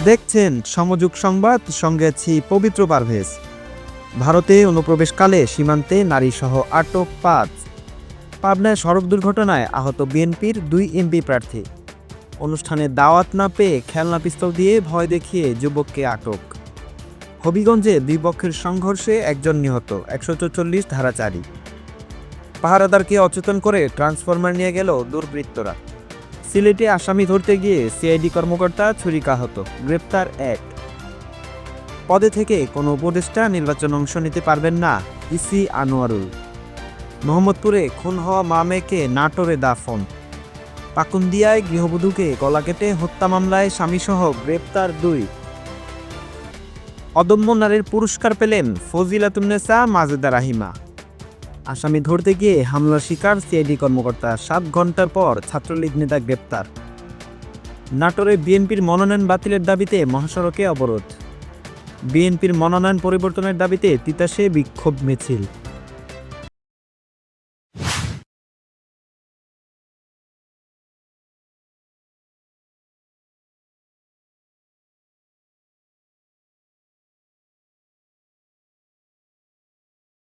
দেখছেন সমযোগ সংবাদ, সঙ্গে আছি পবিত্র পারভেজ। ভারতে অনুপ্রবেশকালে সীমান্তে নারীসহ আটক ৫। পাবনায় সড়ক দুর্ঘটনায় আহত বিএনপির ২ এমপি প্রার্থী। অনুষ্ঠানে দাওয়াত না পেয়ে খেলনা পিস্তল দিয়ে ভয় দেখিয়ে যুবককে আটক। হবিগঞ্জে দুই পক্ষের সংঘর্ষে একজন নিহত, ১৪৪ ধারা জারি। পাহারাদারকে অচেতন করে ট্রান্সফরমার নিয়ে গেল দুর্বৃত্তরা। সিলেটে আসামি ধরতে গিয়ে সিআইডি কর্মকর্তা ছুরিকাহত, গ্রেপ্তার ১। পদে থেকে কোনো উপদেষ্টা নির্বাচনে অংশ নিতে পারবেন না, ইসি আনোয়ারুল। মোহাম্মদপুরে খুন হওয়া মা মেয়েকে নাটোরে দাফন। পাকুন্দিয়ায় গৃহবধূকে গলা কেটে হত্যা মামলায় স্বামীসহ গ্রেপ্তার ২। অদম্য নারীর পুরস্কার পেলেন ফজিলাতুন্নেসা মাজেদা রাহিমা। আসামি ধরতে গিয়ে হামলার শিকার সিআইডি কর্মকর্তা, ৭ ঘন্টার পর ছাত্রলীগ নেতা গ্রেপ্তার। নাটোরে বিএনপির মনোনয়ন বাতিলের দাবিতে মহাসড়কে অবরোধ। বিএনপির মনোনয়ন পরিবর্তনের দাবিতে তিতাসে বিক্ষোভ মিছিল।